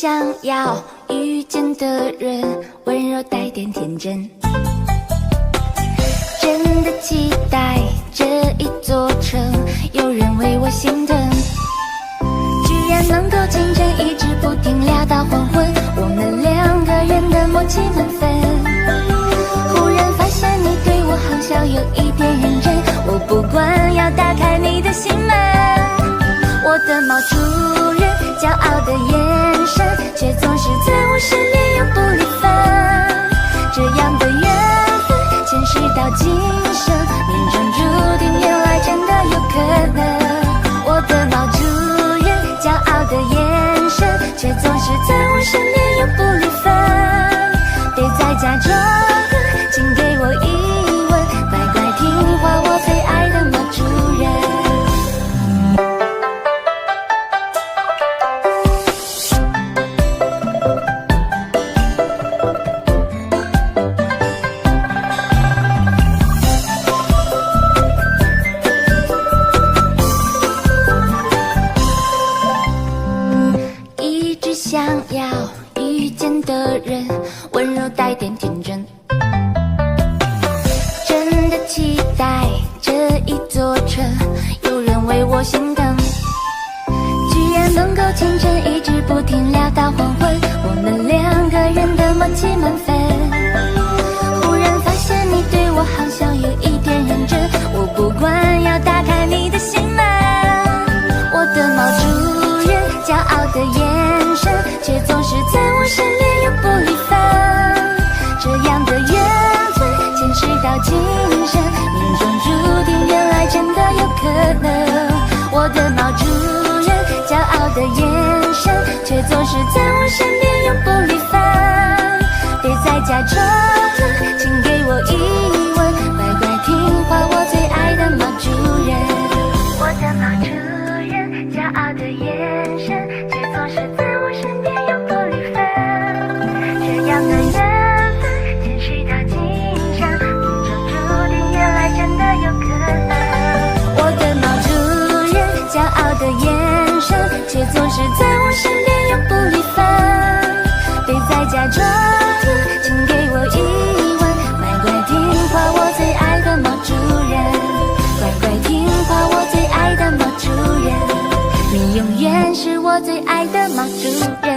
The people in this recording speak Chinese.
想要遇见的人，温柔带点天真。真的期待这一座城，有人为我心疼。居然能够牵着一直不停聊到黄昏，我们两个人的默契满分。忽然发现你对我好像有一点认真，我不管要打开你的心门。我的毛主人，骄傲的眼神，却总是在我身边永不离分。这样的缘分，前世到今生，命中注定，原来真的有可能。我的毛主人，骄傲的眼神，却总是在我身边永不离分。别再假装，请给我一吻，乖乖听话，我最爱的毛主人。想要遇见的人，温柔带点天真。真的期待这一座城，有人为我心疼。居然能够牵着一直不停聊到黄昏，我们两个人的默契满分。忽然发现你对我好像有一点认真，我不管要打开你的心门。我的毛主人，骄傲的眼神，却总是在我身边永不离分。这样的缘分，前世到今生，命中注定，原来真的有可能。我的毛主人，骄傲的眼神，却总是在我身边永不离分。别再假装，请给我一吻，乖乖听话，我最爱的毛主人。我的毛主人，骄傲的眼神，却总是在我身边永不离分。这样的缘分，前世到今生，命中注定，原来真的有可能。我的毛主人，骄傲的眼神，却总是在我身边永不离分。别再假装，请给我一吻，乖乖听话，我最爱的毛主人。乖乖听话，我最爱的毛主人。你永远是我最爱的毛主人。